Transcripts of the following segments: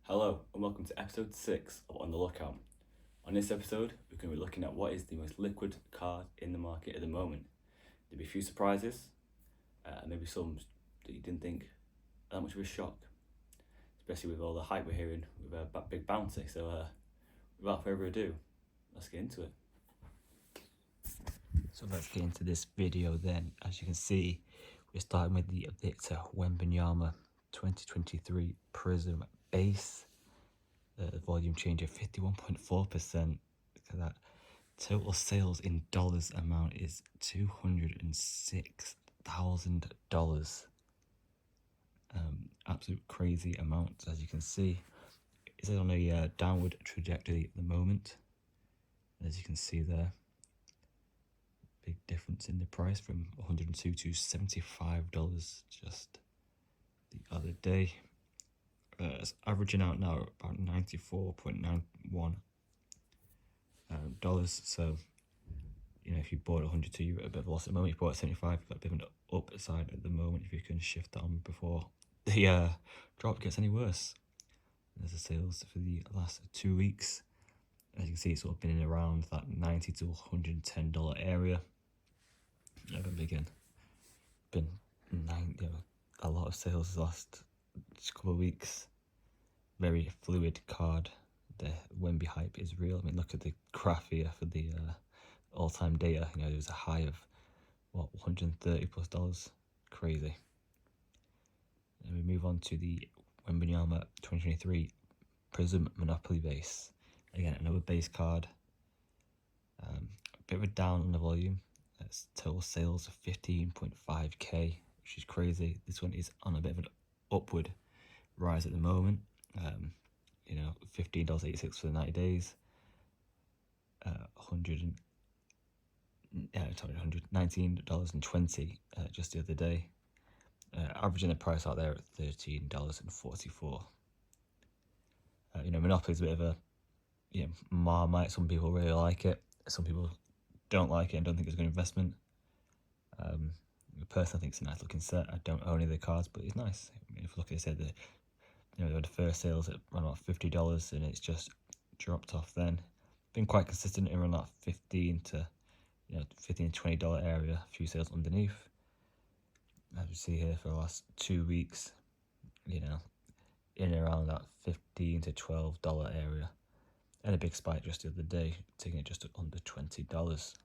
Hello and welcome to episode 6 of On the Lookout. On this episode, we're going to be looking at what is the most liquid card in the market at the moment. There'll be a few surprises, and maybe some that you didn't think that much of a shock, especially with all the hype we're hearing with a big bounty. So without further ado, let's get into it. So let's get into this video then. As you can see, we're starting with the Victor Wembanyama 2023 Prism base. Volume change of 51.4%. Look at that. Total sales in dollars amount is $206,000. Absolute crazy amount, as you can see. It's on a downward trajectory at the moment, as you can see there. Big difference in the price from $102 to $75 just the other day. It's averaging out now about $94.91 dollars. So, you know, if you bought 102, you're at a bit of a loss at the moment. If you bought 75, you've got a bit of an upside at the moment if you can shift that on before the drop gets any worse. There's the sales for the last 2 weeks. As you can see, it's sort of been in around that $90 to $110 area. Again, been a lot of sales the last couple of weeks. Very fluid card. The Wemby hype is real. I mean, look at the graph here for the all-time data. You know, there was a high of $130+. Crazy. And we move on to the Wembanyama 2023 Prism Monopoly base. Again, another base card. A bit of a down on the volume. That's total sales of 15.5k, which is crazy. This one is on a bit of an upward rise at the moment. You know, $15.86 for the 90 days. $119.20 just the other day. Averaging the price out there at $13.44. You know, Monopoly is a bit of a Marmite. Some people really like it. Some people don't like it and don't think it's a good investment. Personally, I think it's a nice looking set. I don't own any of the cards, but it's nice. I mean, if you look at it, said the first sales at around about $50, and it's just dropped off. Then been quite consistent in around that $15 to $20 area. A few sales underneath, as we see here for the last 2 weeks. You know, in around that $15 to $12 area. And a big spike just the other day, taking it just under $20.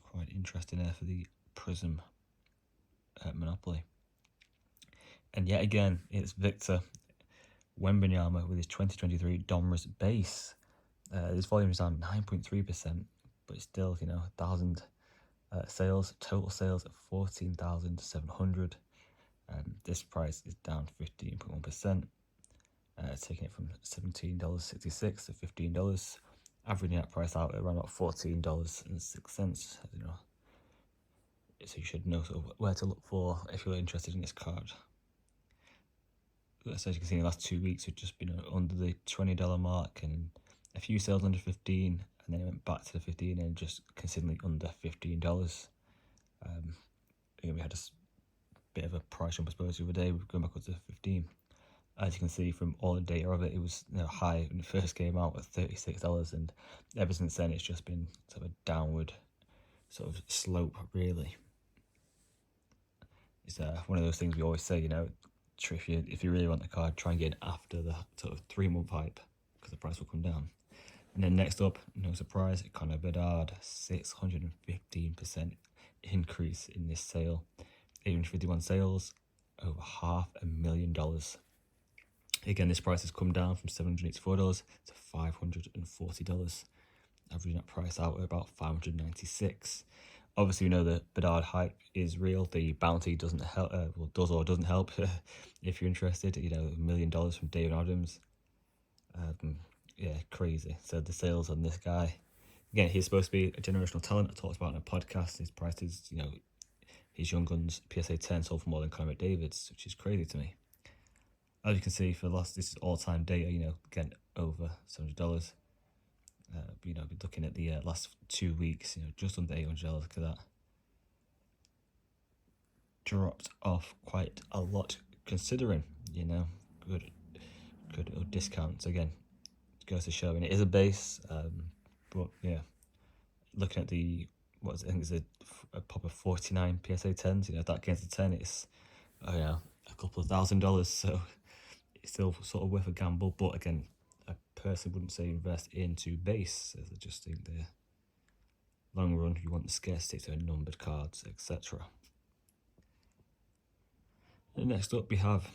Quite interesting there for the Prism Monopoly. And yet again, it's Victor Wembanyama with his 2023 Donruss base. His volume is down 9.3%, but it's still, 1,000 sales, total sales at 14,700. This price is down 15.1%. Taking it from $17.66 to $15, averaging that price out at around about $14.06. You know, so you should know sort of where to look for if you're interested in this card. As you can see, in the last 2 weeks, we've just been under the $20 mark, and a few sales under $15, and then it went back to the $15 and just consistently under $15. We had a bit of a price jump, I suppose, the other day. We're going back up to $15. As you can see from all the data of it, it was high when it first came out at $36, and ever since then it's just been sort of a downward sort of slope, really. It's one of those things we always say, if you really want the card, try and get it after the sort of 3-month hype, because the price will come down. And then next up, no surprise, Connor Bedard, 615% increase in this sale. 851 sales, over $500,000. Again, this price has come down from $784 to $540, averaging that price out at about $596. Obviously, we know the Bedard hype is real. The bounty doesn't help, does or doesn't help. If you're interested, $1 million from David Adams. Crazy. So the sales on this guy, again, he's supposed to be a generational talent. I talked about in a podcast. His price is, his Young Guns PSA 10 sold for more than Connor McDavid's, which is crazy to me. As you can see, for the last, this is all-time data, again, over $700. Be looking at the last 2 weeks, just under $800. Look at that. Dropped off quite a lot, considering, good little discounts. Again, goes to show, and it is a base, but yeah, looking at the I think it's a pop of 49 PSA 10s. If that gets a 10, it's a couple of $1,000. So it's still sort of worth a gamble. But again, I personally wouldn't say invest into base, as I just think the long run you want the scarcity to numbered cards, etc. And next up we have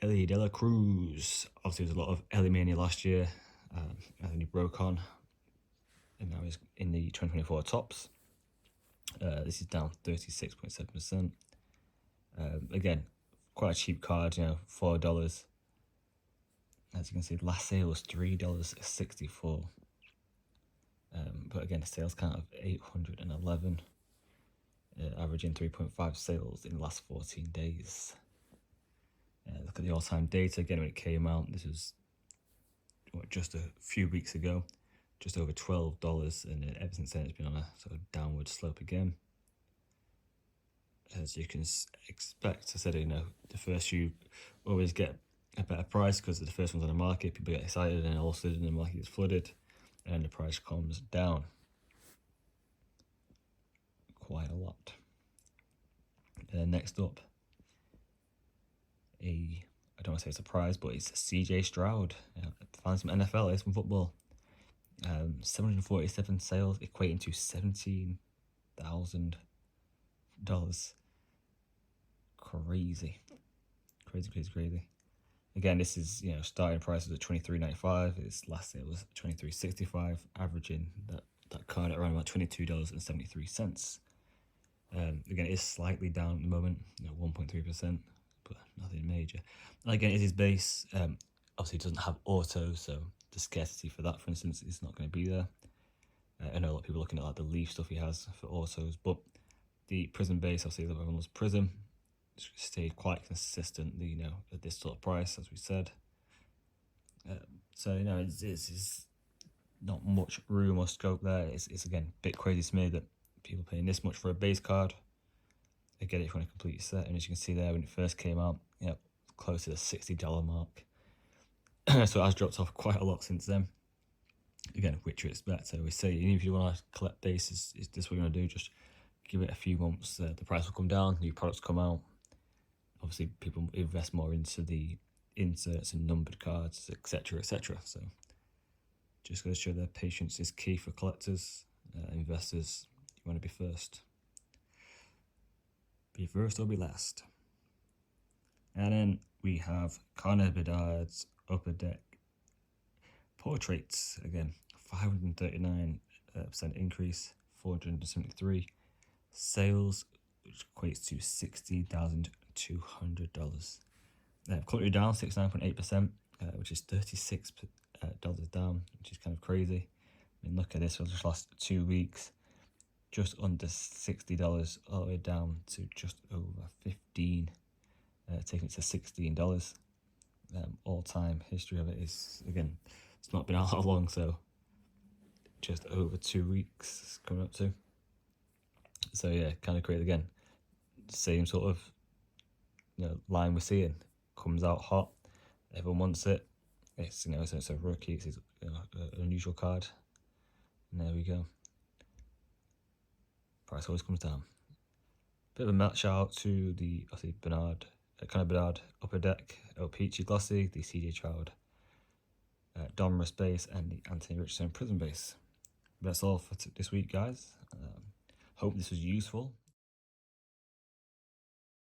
Ellie De La Cruz. Obviously, there's a lot of Ellie mania last year. I think he broke on, and now he's in the 2024 tops. This is down 36.7%. Again, quite a cheap card, $4. As you can see, last sale was $3.64. But again, a sales count of 811, averaging 3.5 sales in the last 14 days. Look at the all-time data again when it came out. This was just a few weeks ago, just over $12, and ever since then it's been on a sort of downward slope again. As you can expect, I said, the first few always get a better price because the first one's on the market, people get excited, and all of a sudden the market gets flooded and the price comes down quite a lot. Next up, I don't want to say a surprise, but it's CJ Stroud. Found some NFL, some football. 747 sales, equating to $17,000. Crazy. Again, this is starting prices at $23.95. Its last sale was $23.65, averaging that card at around about $22.73. Again, it is slightly down at the moment, 1.3%, but nothing major. And again, it is base. Obviously, it doesn't have auto, so the scarcity for that, for instance, is not going to be there. I know a lot of people are looking at the Leaf stuff he has for autos, but the Prism base, obviously, everyone loves Prism. It's stayed quite consistently, at this sort of price, as we said. So, it's not much room or scope there. It's again a bit crazy to me that people paying this much for a base card. I get it if you want a complete set, and as you can see there, when it first came out, close to the $60 mark. So it has dropped off quite a lot since then. Again, which you expect. So we say, even if you want to collect bases, is this what you're going to do? Just give it a few months. The price will come down. New products come out. Obviously, people invest more into the inserts and numbered cards, etc., etc. So just going to show that patience is key for collectors, investors. You want to be first. Be first or be last. And then we have Connor Bedard's Upper Deck Portraits. Again, 539% increase, 473 sales, which equates to $60,200. Currently down 69.8%, which is $36 down, which is kind of crazy. I mean, look at this for the last 2 weeks, just under $60, all the way down to just over $15, taking it to $16. All-time history of it is, again, it's not been out that long, so just over 2 weeks coming up to. So yeah, kind of crazy again. Same sort of line we're seeing. Comes out hot, everyone wants it. It's it's a rookie. It's an unusual card. And there we go. Price always comes down. Bit of a shout out to the Connor Bedard Upper Deck, El Peachy Glossy, the CJ Stroud Donruss base, and the Anthony Richardson Prism base. That's all for this week, guys. Hope this was useful.